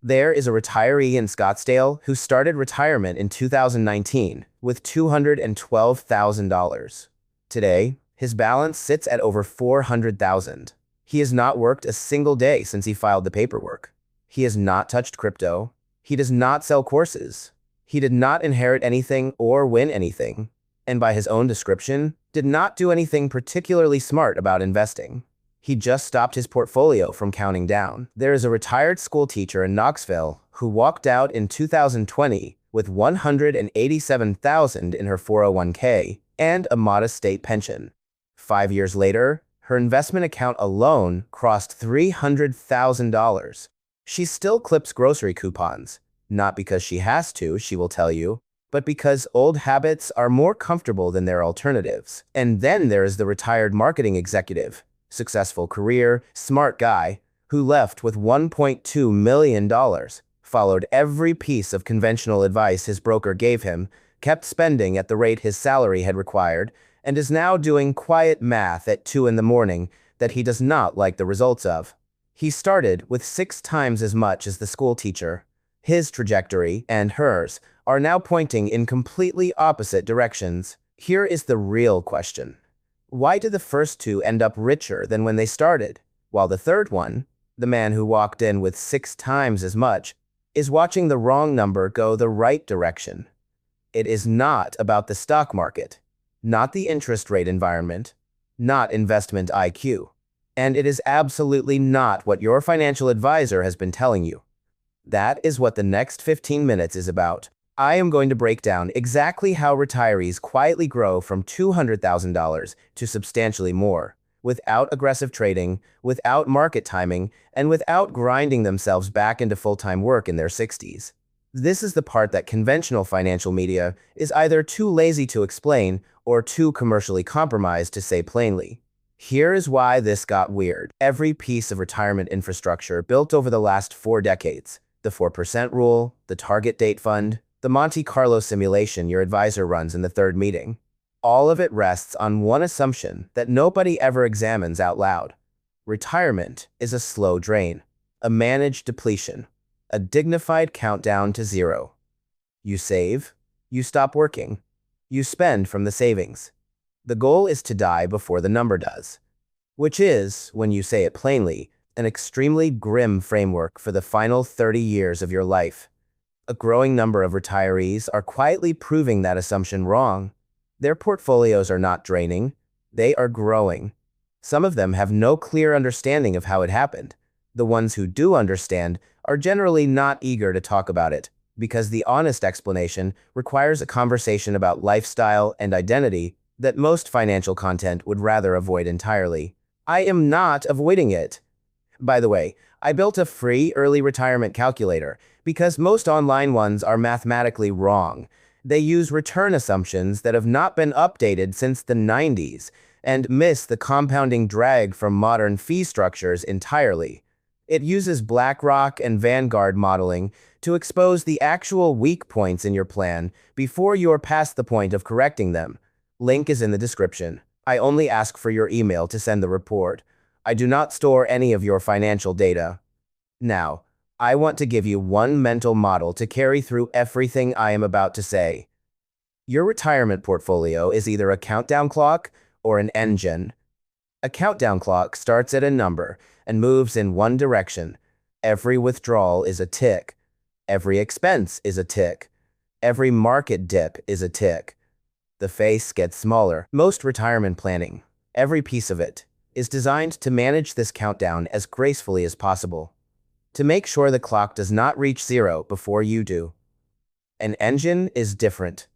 There is a retiree in Scottsdale who started retirement in 2019 with $212,000. Today, his balance sits at over $400,000. He has not worked a single day since he filed the paperwork. He has not touched crypto. He does not sell courses. He did not inherit anything or win anything, and by his own description, did not do anything particularly smart about investing. He just stopped his portfolio from counting down. There is a retired school teacher in Knoxville who walked out in 2020 with $187,000 in her 401k and a modest state pension. 5 years later, her investment account alone crossed $300,000. She still clips grocery coupons, not because she has to, she will tell you, but because old habits are more comfortable than their alternatives. And then there is the retired marketing executive, successful career, smart guy, who left with $1.2 million, followed every piece of conventional advice his broker gave him, kept spending at the rate his salary had required, and is now doing quiet math at 2 in the morning that he does not like the results of. He started with 6 times as much as the school teacher. His trajectory and hers are now pointing in completely opposite directions. Here is the real question. Why did the first two end up richer than when they started, while the third one, the man who walked in with 6 times as much, is watching the wrong number go the right direction? It is not about the stock market, not the interest rate environment, not investment IQ, and it is absolutely not what your financial advisor has been telling you. That is what the next 15 minutes is about. I am going to break down exactly how retirees quietly grow from $200,000 to substantially more, without aggressive trading, without market timing, and without grinding themselves back into full-time work in their 60s. This is the part that conventional financial media is either too lazy to explain or too commercially compromised to say plainly. Here is why this got weird. Every piece of retirement infrastructure built over the last 4 decades, the 4% rule, the target date fund, the Monte Carlo simulation your advisor runs in the third meeting, all of it rests on one assumption that nobody ever examines out loud. Retirement is a slow drain, a managed depletion, a dignified countdown to zero. You save, you stop working, you spend from the savings. The goal is to die before the number does, which is, when you say it plainly, an extremely grim framework for the final 30 years of your life. A growing number of retirees are quietly proving that assumption wrong. Their portfolios are not draining, they are growing. Some of them have no clear understanding of how it happened. The ones who do understand are generally not eager to talk about it, because the honest explanation requires a conversation about lifestyle and identity that most financial content would rather avoid entirely. I am not avoiding it. By the way, I built a free early retirement calculator because most online ones are mathematically wrong. They use return assumptions that have not been updated since the 90s and miss the compounding drag from modern fee structures entirely. It uses BlackRock and Vanguard modeling to expose the actual weak points in your plan before you're past the point of correcting them. Link is in the description. I only ask for your email to send the report. I do not store any of your financial data. Now, I want to give you one mental model to carry through everything I am about to say. Your retirement portfolio is either a countdown clock or an engine. A countdown clock starts at a number and moves in one direction. Every withdrawal is a tick. Every expense is a tick. Every market dip is a tick. The face gets smaller. Most retirement planning, every piece of it, is designed to manage this countdown as gracefully as possible, to make sure the clock does not reach zero before you do. An engine is different.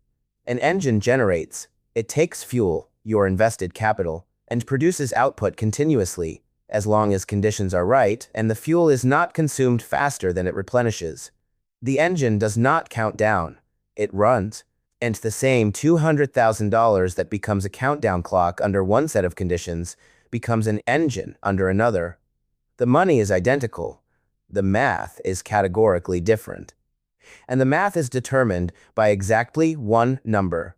An engine generates. It takes fuel, your invested capital, and produces output continuously, as long as conditions are right and the fuel is not consumed faster than it replenishes. The engine does not count down. It runs. And the same $200,000 that becomes a countdown clock under one set of conditions becomes an engine under another. The money is identical. The math is categorically different. And the math is determined by exactly one number: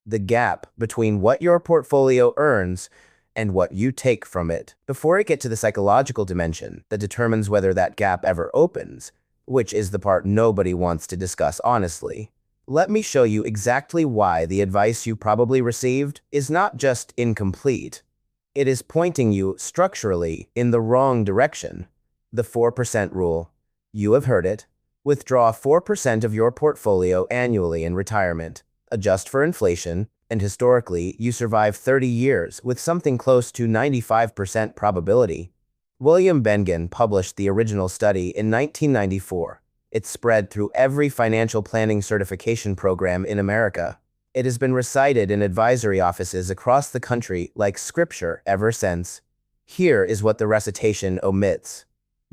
the gap between what your portfolio earns and what you take from it. Before I get to the psychological dimension that determines whether that gap ever opens, which is the part nobody wants to discuss honestly. Let me show you exactly why the advice you probably received is not just incomplete. It is pointing you structurally in the wrong direction. The 4% rule. You have heard it. Withdraw 4% of your portfolio annually in retirement. Adjust for inflation, and historically, you survive 30 years with something close to 95% probability. William Bengen published the original study in 1994. It spread through every financial planning certification program in America. It has been recited in advisory offices across the country like scripture ever since. Here is what the recitation omits.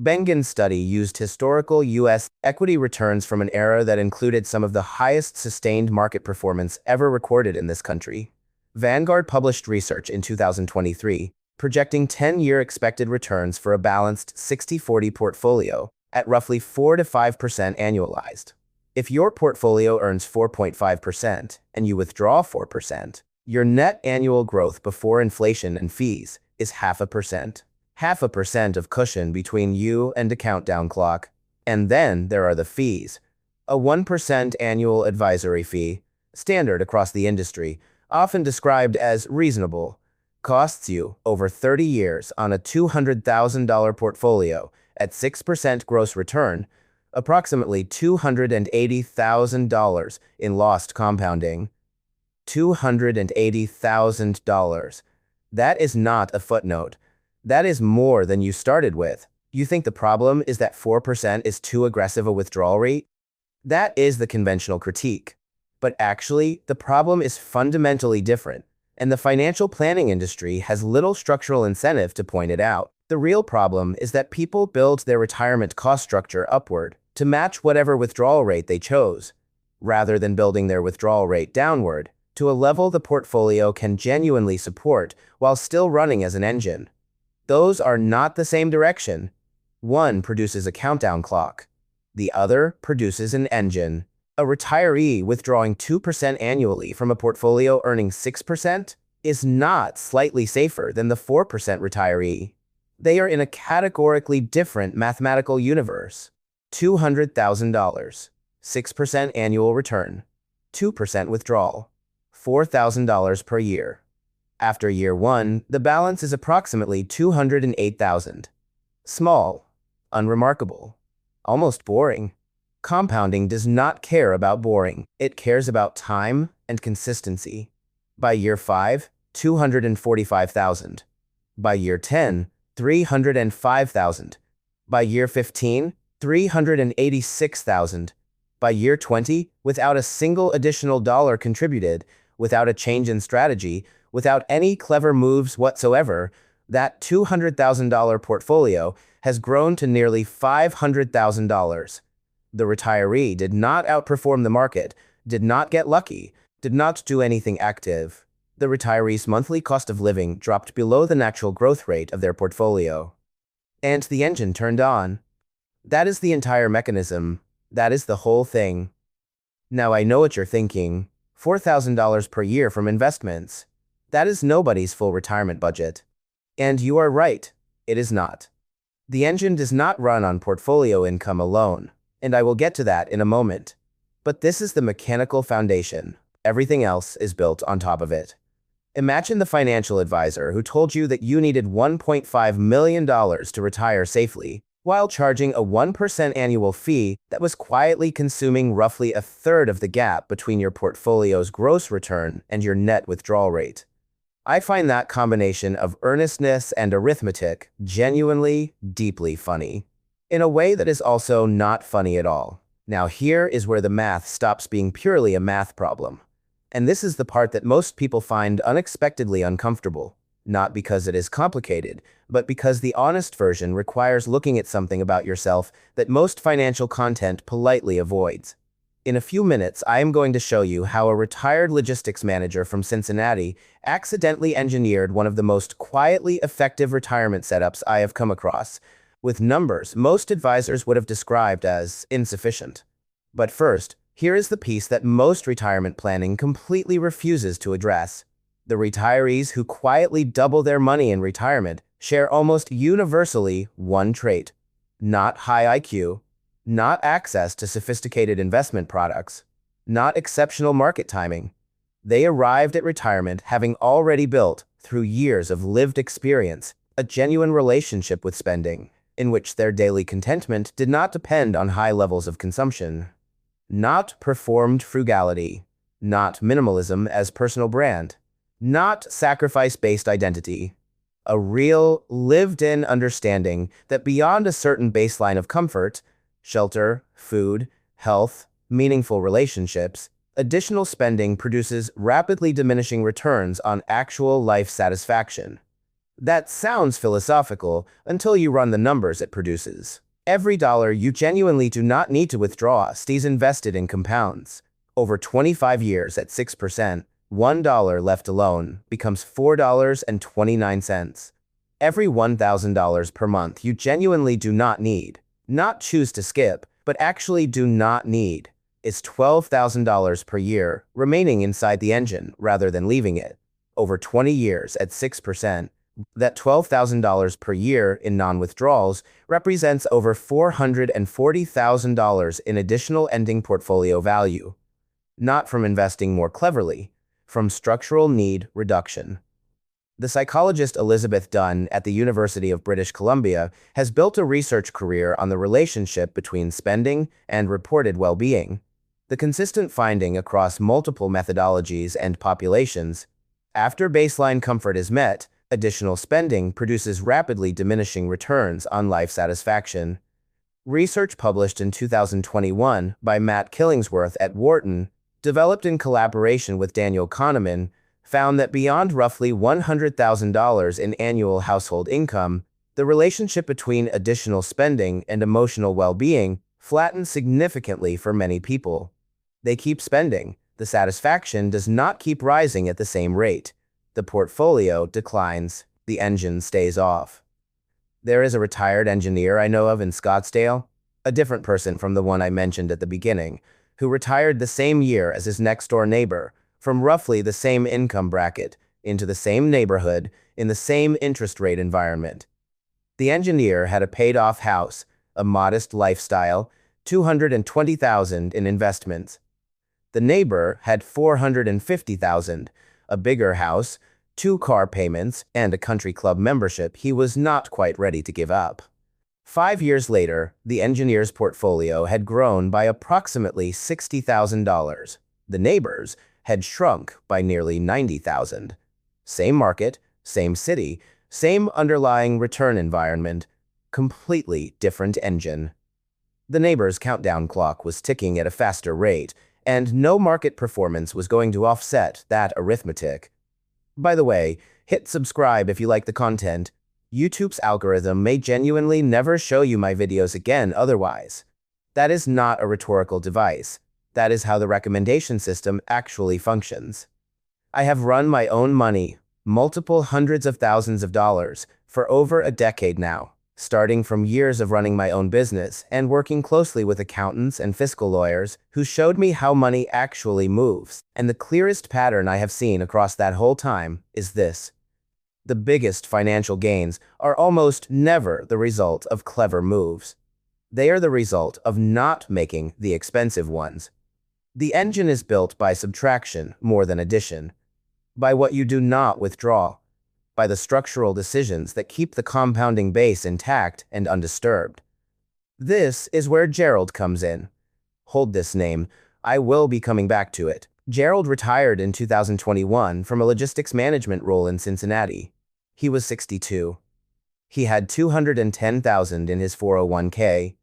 Bengen's study used historical U.S. equity returns from an era that included some of the highest sustained market performance ever recorded in this country. Vanguard published research in 2023, projecting 10-year expected returns for a balanced 60-40 portfolio at roughly 4 to 5% annualized. If your portfolio earns 4.5% and you withdraw 4%, your net annual growth before inflation and fees is 0.5%. 0.5% of cushion between you and a countdown clock. And then there are the fees. A 1% annual advisory fee, standard across the industry, often described as reasonable, costs you over 30 years on a $200,000 portfolio at 6% gross return, approximately $280,000 in lost compounding. $280,000. That is not a footnote. That is more than you started with. You think the problem is that 4% is too aggressive a withdrawal rate? That is the conventional critique. But actually, the problem is fundamentally different, and the financial planning industry has little structural incentive to point it out. The real problem is that people build their retirement cost structure upward to match whatever withdrawal rate they chose, rather than building their withdrawal rate downward to a level the portfolio can genuinely support while still running as an engine. Those are not the same direction. One produces a countdown clock. The other produces an engine. A retiree withdrawing 2% annually from a portfolio earning 6% is not slightly safer than the 4% retiree. They are in a categorically different mathematical universe. $200,000, 6% annual return, 2% withdrawal, $4,000 per year. After year 1, the balance is approximately $208,000. Small, unremarkable, almost boring. Compounding does not care about boring. It cares about time and consistency. By year 5, $245,000. By year 10, $305,000. By year 15, $386,000. By year 20, without a single additional dollar contributed, without a change in strategy, without any clever moves whatsoever, that $200,000 portfolio has grown to nearly $500,000. The retiree did not outperform the market, did not get lucky, did not do anything active. The retiree's monthly cost of living dropped below the natural growth rate of their portfolio. And the engine turned on. That is the entire mechanism. That is the whole thing. Now I know what you're thinking. $4,000 per year from investments. That is nobody's full retirement budget. And you are right, it is not. The engine does not run on portfolio income alone, and I will get to that in a moment. But this is the mechanical foundation. Everything else is built on top of it. Imagine the financial advisor who told you that you needed $1.5 million to retire safely, while charging a 1% annual fee that was quietly consuming roughly a third of the gap between your portfolio's gross return and your net withdrawal rate. I find that combination of earnestness and arithmetic genuinely, deeply funny, in a way that is also not funny at all. Now here is where the math stops being purely a math problem. And this is the part that most people find unexpectedly uncomfortable, not because it is complicated, but because the honest version requires looking at something about yourself that most financial content politely avoids. In a few minutes, I am going to show you how a retired logistics manager from Cincinnati accidentally engineered one of the most quietly effective retirement setups I have come across, with numbers most advisors would have described as insufficient. But first, here is the piece that most retirement planning completely refuses to address. The retirees who quietly double their money in retirement share almost universally one trait: not high IQ, not access to sophisticated investment products, not exceptional market timing. They arrived at retirement having already built, through years of lived experience, a genuine relationship with spending, in which their daily contentment did not depend on high levels of consumption. Not performed frugality, not minimalism as personal brand, not sacrifice-based identity. A real, lived-in understanding that beyond a certain baseline of comfort, shelter, food, health, meaningful relationships, additional spending produces rapidly diminishing returns on actual life satisfaction. That sounds philosophical until you run the numbers it produces. Every dollar you genuinely do not need to withdraw stays invested in compounds. Over 25 years at 6%, $1 left alone becomes $4.29. Every $1,000 per month you genuinely do not need, not choose to skip, but actually do not need, is $12,000 per year remaining inside the engine rather than leaving it. Over 20 years at 6%, that $12,000 per year in non-withdrawals represents over $440,000 in additional ending portfolio value. Not from investing more cleverly, from structural need reduction. The psychologist Elizabeth Dunn at the University of British Columbia has built a research career on the relationship between spending and reported well-being. The consistent finding across multiple methodologies and populations, after baseline comfort is met, additional spending produces rapidly diminishing returns on life satisfaction. Research published in 2021 by Matt Killingsworth at Wharton, developed in collaboration with Daniel Kahneman, found that beyond roughly $100,000 in annual household income, the relationship between additional spending and emotional well-being flattens significantly for many people. They keep spending. The satisfaction does not keep rising at the same rate. The portfolio declines. The engine stays off. There is a retired engineer I know of in Scottsdale, a different person from the one I mentioned at the beginning, who retired the same year as his next-door neighbor, from roughly the same income bracket, into the same neighborhood, in the same interest rate environment. The engineer had a paid-off house, a modest lifestyle, $220,000 in investments. The neighbor had $450,000, a bigger house, 2 car payments, and a country club membership he was not quite ready to give up. 5 years later, the engineer's portfolio had grown by approximately $60,000. The neighbor's had shrunk by nearly $90,000. Same market, same city, same underlying return environment, completely different engine. The neighbor's countdown clock was ticking at a faster rate, and no market performance was going to offset that arithmetic. By the way, hit subscribe if you like the content. YouTube's algorithm may genuinely never show you my videos again otherwise. That is not a rhetorical device. That is how the recommendation system actually functions. I have run my own money, multiple hundreds of thousands of dollars, for over a decade now, starting from years of running my own business and working closely with accountants and fiscal lawyers who showed me how money actually moves. And the clearest pattern I have seen across that whole time is this. The biggest financial gains are almost never the result of clever moves. They are the result of not making the expensive ones. The engine is built by subtraction more than addition, by what you do not withdraw, by the structural decisions that keep the compounding base intact and undisturbed. This is where Gerald comes in. Hold this name. I will be coming back to it. Gerald retired in 2021 from a logistics management role in Cincinnati. He was 62. He had $210,000 in his 401k.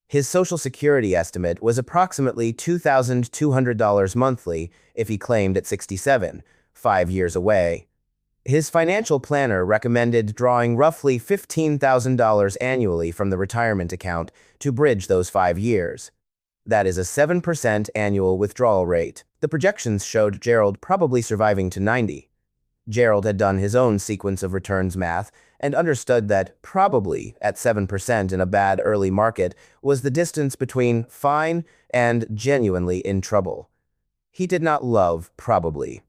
His Social Security estimate was approximately $2,200 monthly if he claimed at 67, 5 years away. His financial planner recommended drawing roughly $15,000 annually from the retirement account to bridge those 5 years. That is a 7% annual withdrawal rate. The projections showed Gerald probably surviving to 90. Gerald had done his own sequence of returns math and understood that probably at 7% in a bad early market was the distance between fine and genuinely in trouble. He did not love probably.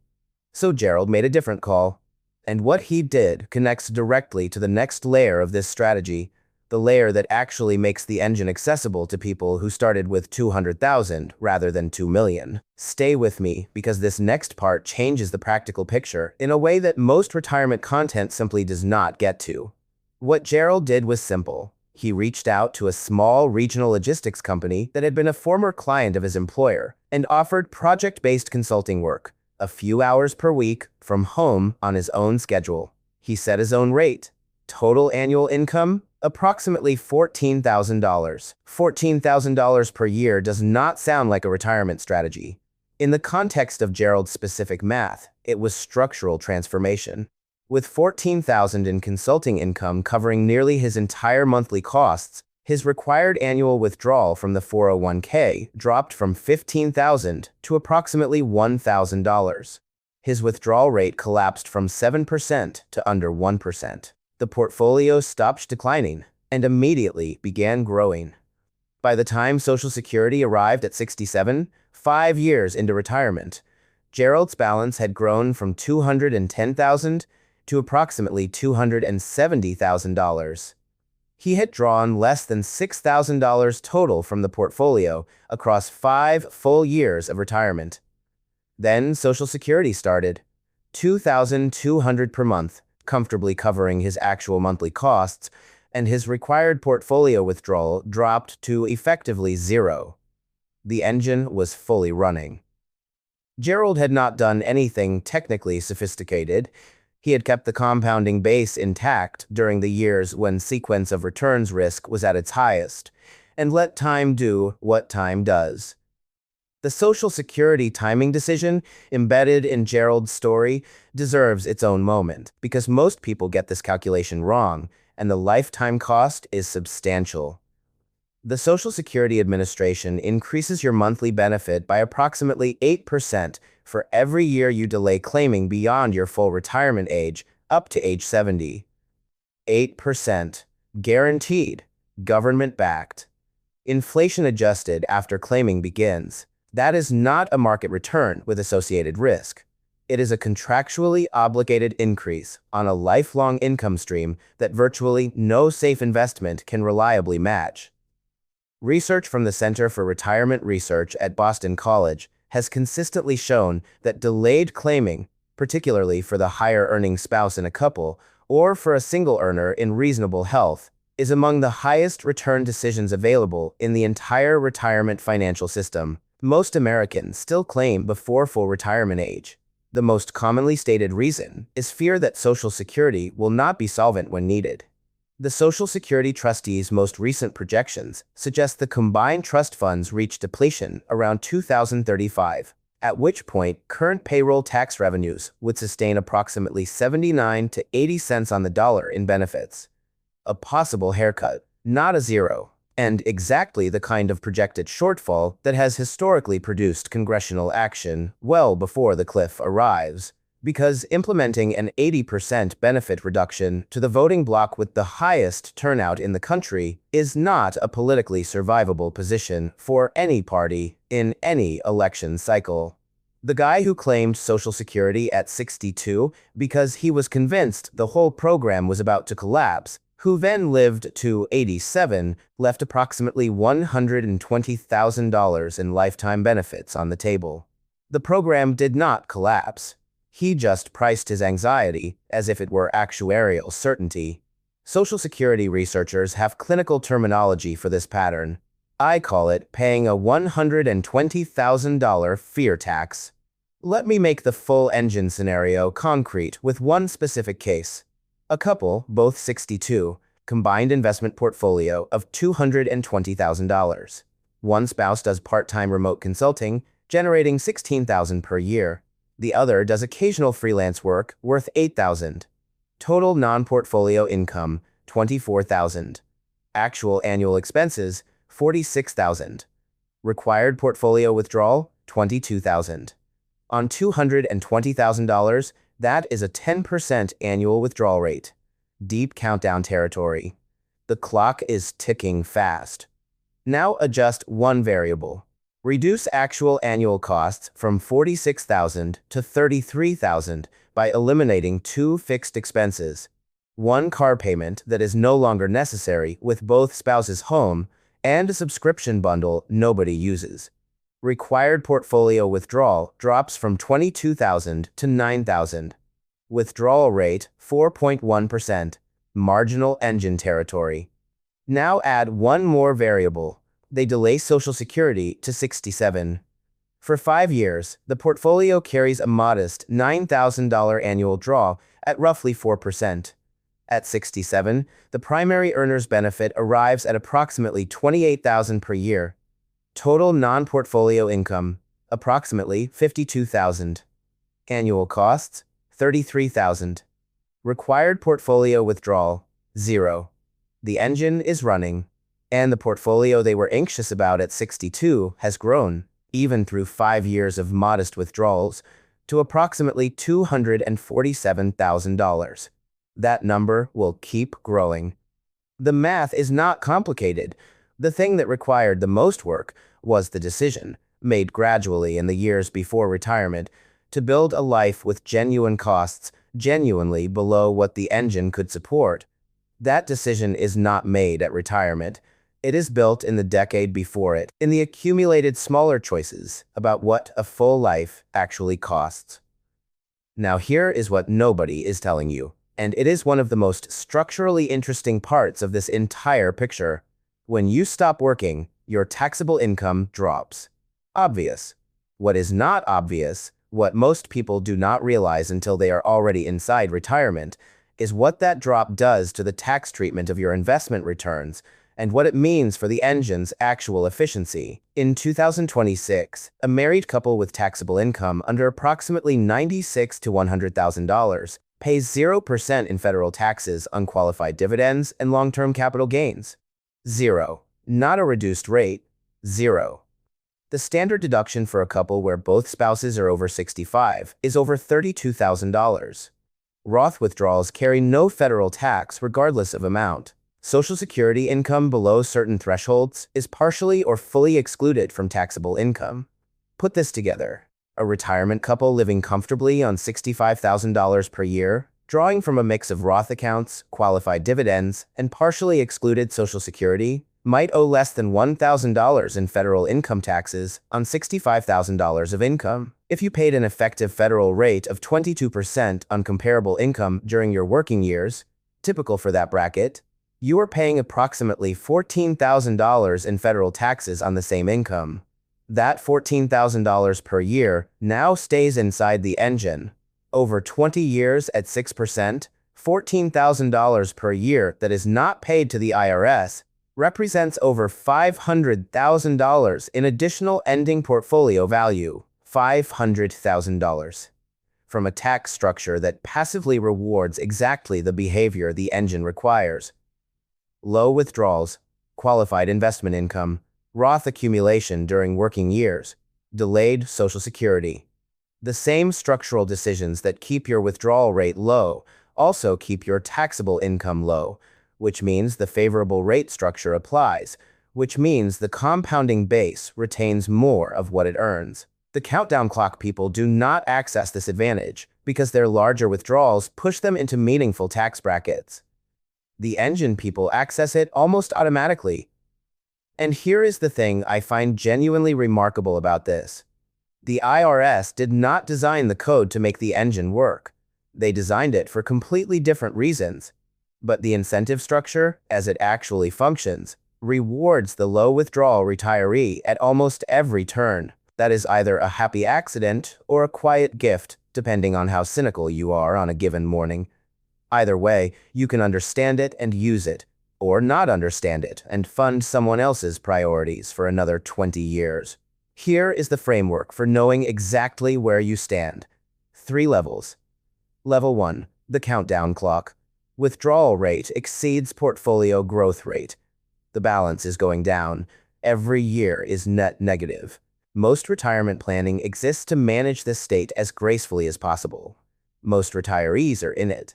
So Gerald made a different call. And what he did connects directly to the next layer of this strategy. the layer that actually makes the engine accessible to people who started with 200,000 rather than 2 million. Stay with me, because this next part changes the practical picture in a way that most retirement content simply does not get to. What Gerald did was simple. He reached out to a small regional logistics company that had been a former client of his employer and offered project-based consulting work, a few hours per week from home on his own schedule. He set his own rate. Total annual income? Approximately $14,000. $14,000 per year does not sound like a retirement strategy. In the context of Gerald's specific math, it was structural transformation. With $14,000 in consulting income covering nearly his entire monthly costs, his required annual withdrawal from the 401k dropped from $15,000 to approximately $1,000. His withdrawal rate collapsed from 7% to under 1%. The portfolio stopped declining and immediately began growing. By the time Social Security arrived at 67, 5 years into retirement, Gerald's balance had grown from $210,000 to approximately $270,000. He had drawn less than $6,000 total from the portfolio across 5 full years of retirement. Then Social Security started, $2,200 per month, comfortably covering his actual monthly costs, and his required portfolio withdrawal dropped to effectively zero. The engine was fully running. Gerald had not done anything technically sophisticated. He had kept the compounding base intact during the years when sequence of returns risk was at its highest, and let time do what time does. The Social Security timing decision embedded in Gerald's story deserves its own moment, because most people get this calculation wrong, and the lifetime cost is substantial. The Social Security Administration increases your monthly benefit by approximately 8% for every year you delay claiming beyond your full retirement age up to age 70. 8%. Guaranteed. Government-backed. Inflation-adjusted after claiming begins. That is not a market return with associated risk. It is a contractually obligated increase on a lifelong income stream that virtually no safe investment can reliably match. Research from the Center for Retirement Research at Boston College has consistently shown that delayed claiming, particularly for the higher-earning spouse in a couple or for a single earner in reasonable health, is among the highest return decisions available in the entire retirement financial system. Most Americans still claim before full retirement age. The most commonly stated reason is fear that Social Security will not be solvent when needed. The Social Security trustees' most recent projections suggest the combined trust funds reach depletion around 2035, at which point current payroll tax revenues would sustain approximately 79 to 80 cents on the dollar in benefits. A possible haircut, not a zero, and exactly the kind of projected shortfall that has historically produced congressional action well before the cliff arrives. Because implementing an 80% benefit reduction to the voting bloc with the highest turnout in the country is not a politically survivable position for any party in any election cycle. The guy who claimed Social Security at 62 because he was convinced the whole program was about to collapse, who then lived to 87, left approximately $120,000 in lifetime benefits on the table. The program did not collapse. He just priced his anxiety as if it were actuarial certainty. Social Security researchers have clinical terminology for this pattern. I call it paying a $120,000 fear tax. Let me make the full engine scenario concrete with one specific case. A couple, both 62, combined investment portfolio of $220,000. One spouse does part-time remote consulting, generating $16,000 per year. The other does occasional freelance work worth $8,000. Total non-portfolio income, $24,000. Actual annual expenses, $46,000. Required portfolio withdrawal, $22,000. On $220,000, that is a 10% annual withdrawal rate. Deep countdown territory. The clock is ticking fast. Now adjust one variable. Reduce actual annual costs from $46,000 to $33,000 by eliminating two fixed expenses. one car payment that is no longer necessary with both spouses home, and a subscription bundle nobody uses. Required portfolio withdrawal drops from 22,000 to 9,000. Withdrawal rate 4.1%. Marginal engine territory. Now add one more variable. They delay Social Security to 67. For 5 years, the portfolio carries a modest $9,000 annual draw at roughly 4%. At 67, the primary earner's benefit arrives at approximately $28,000 per year. Total non-portfolio income, approximately $52,000. Annual costs, $33,000. Required portfolio withdrawal, 0. The engine is running, and the portfolio they were anxious about at 62 has grown, even through 5 years of modest withdrawals, to approximately $247,000. That number will keep growing. The math is not complicated. The thing that required the most work was the decision, made gradually in the years before retirement, to build a life with genuine costs genuinely below what the engine could support. That decision is not made at retirement. It is built in the decade before it, in the accumulated smaller choices about what a full life actually costs. Now here is what nobody is telling you, and it is one of the most structurally interesting parts of this entire picture. When you stop working, your taxable income drops. Obvious. What is not obvious, what most people do not realize until they are already inside retirement, is what that drop does to the tax treatment of your investment returns and what it means for the engine's actual efficiency. In 2026, a married couple with taxable income under approximately $96,000 to $100,000 pays 0% in federal taxes on qualified dividends and long-term capital gains. 0. Not a reduced rate. 0. The standard deduction for a couple where both spouses are over 65 is over $32,000. Roth withdrawals carry no federal tax regardless of amount. Social Security income below certain thresholds is partially or fully excluded from taxable income. Put this together. A retirement couple living comfortably on $65,000 per year, drawing from a mix of Roth accounts, qualified dividends, and partially excluded Social Security, might owe less than $1,000 in federal income taxes on $65,000 of income. If you paid an effective federal rate of 22% on comparable income during your working years, typical for that bracket, you are paying approximately $14,000 in federal taxes on the same income. That $14,000 per year now stays inside the engine. Over 20 years at 6%, $14,000 per year that is not paid to the IRS represents over $500,000 in additional ending portfolio value. $500,000. From a tax structure that passively rewards exactly the behavior the engine requires. Low withdrawals, qualified investment income, Roth accumulation during working years, delayed Social Security. The same structural decisions that keep your withdrawal rate low also keep your taxable income low, which means the favorable rate structure applies, which means the compounding base retains more of what it earns. The countdown clock people do not access this advantage because their larger withdrawals push them into meaningful tax brackets. The engine people access it almost automatically. And here is the thing I find genuinely remarkable about this. The IRS did not design the code to make the engine work. They designed it for completely different reasons. But the incentive structure, as it actually functions, rewards the low withdrawal retiree at almost every turn. That is either a happy accident or a quiet gift, depending on how cynical you are on a given morning. Either way, you can understand it and use it, or not understand it and fund someone else's priorities for another 20 years. Here is the framework for knowing exactly where you stand. 3 levels. Level 1. The countdown clock. Withdrawal rate exceeds portfolio growth rate. The balance is going down. Every year is net negative. Most retirement planning exists to manage this state as gracefully as possible. Most retirees are in it.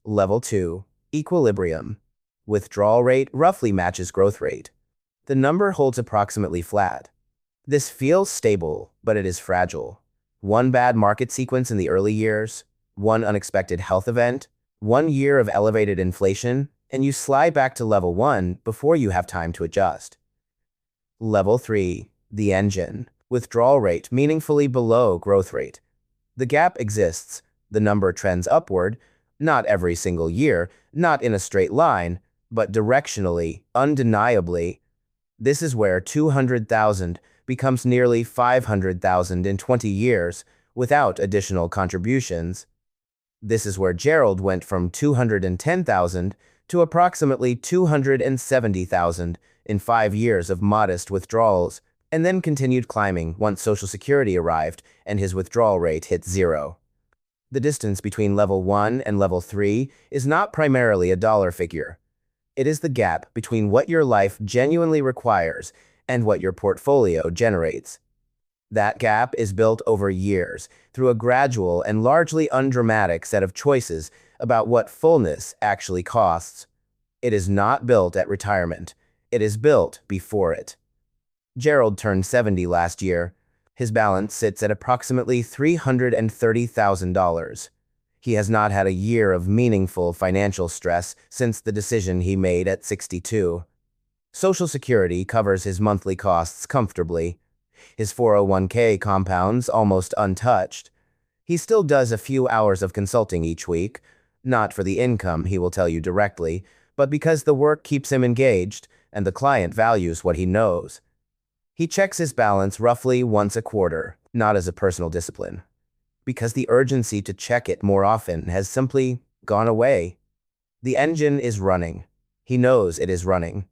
Level 2. Equilibrium. Withdrawal rate roughly matches growth rate. The number holds approximately flat. This feels stable, but it is fragile. One bad market sequence in the early years, one unexpected health event, 1 year of elevated inflation, and you slide back to level 1 before you have time to adjust. Level 3. The engine. Withdrawal rate meaningfully below growth rate. The gap exists. The number trends upward, not every single year, not in a straight line, but directionally, undeniably. This is where 200,000 becomes nearly 500,000 in 20 years without additional contributions. This is where Gerald went from 210,000 to approximately 270,000 in 5 years of modest withdrawals, and then continued climbing once Social Security arrived and his withdrawal rate hit 0. The distance between level 1 and level 3 is not primarily a dollar figure. It is the gap between what your life genuinely requires and what your portfolio generates. That gap is built over years through a gradual and largely undramatic set of choices about what fullness actually costs. It is not built at retirement. It is built before it. Gerald turned 70 last year. His balance sits at approximately $330,000. He has not had a year of meaningful financial stress since the decision he made at 62. Social Security covers his monthly costs comfortably. His 401k compounds almost untouched. He still does a few hours of consulting each week, not for the income, he will tell you directly, but because the work keeps him engaged and the client values what he knows. He checks his balance roughly once a quarter, not as a personal discipline, because the urgency to check it more often has simply gone away. The engine is running. He knows it is running.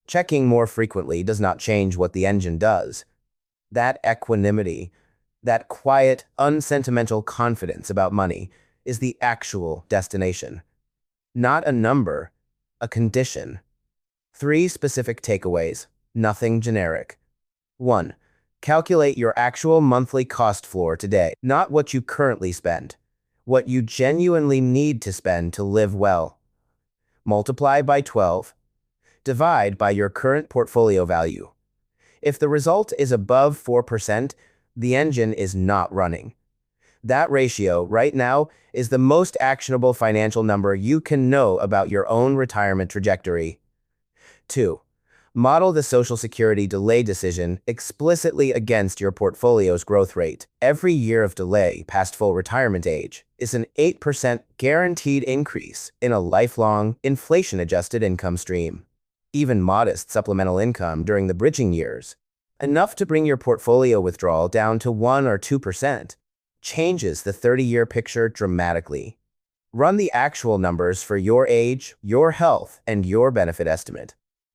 Checking more frequently does not change what the engine does. That equanimity, that quiet, unsentimental confidence about money is the actual destination. Not a number, a condition. 3 specific takeaways, nothing generic. 1. Calculate your actual monthly cost floor today, not what you currently spend, what you genuinely need to spend to live well. Multiply by 12. Divide by your current portfolio value. If the result is above 4%, the engine is not running. That ratio, right now, is the most actionable financial number you can know about your own retirement trajectory. 2. Model the Social Security delay decision explicitly against your portfolio's growth rate. Every year of delay past full retirement age is an 8% guaranteed increase in a lifelong, inflation-adjusted income stream. Even modest supplemental income during the bridging years, enough to bring your portfolio withdrawal down to 1 or 2%, changes the 30-year picture dramatically. Run the actual numbers for your age, your health, and your benefit estimate.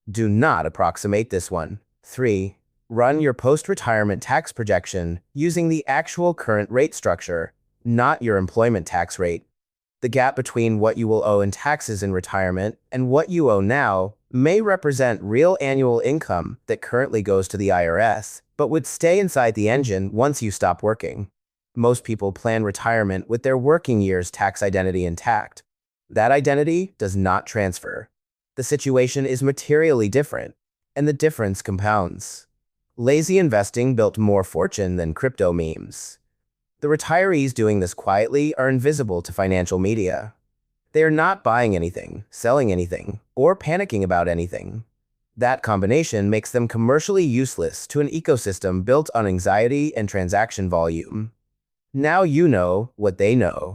Do not approximate this one. 3. Run your post-retirement tax projection using the actual current rate structure, not your employment tax rate. The gap between what you will owe in taxes in retirement and what you owe now may represent real annual income that currently goes to the IRS, but would stay inside the engine once you stop working. Most people plan retirement with their working years tax identity intact. That identity does not transfer. The situation is materially different, and the difference compounds. Lazy investing built more fortune than crypto memes. The retirees doing this quietly are invisible to financial media. They are not buying anything, selling anything, or panicking about anything. That combination makes them commercially useless to an ecosystem built on anxiety and transaction volume. Now you know what they know.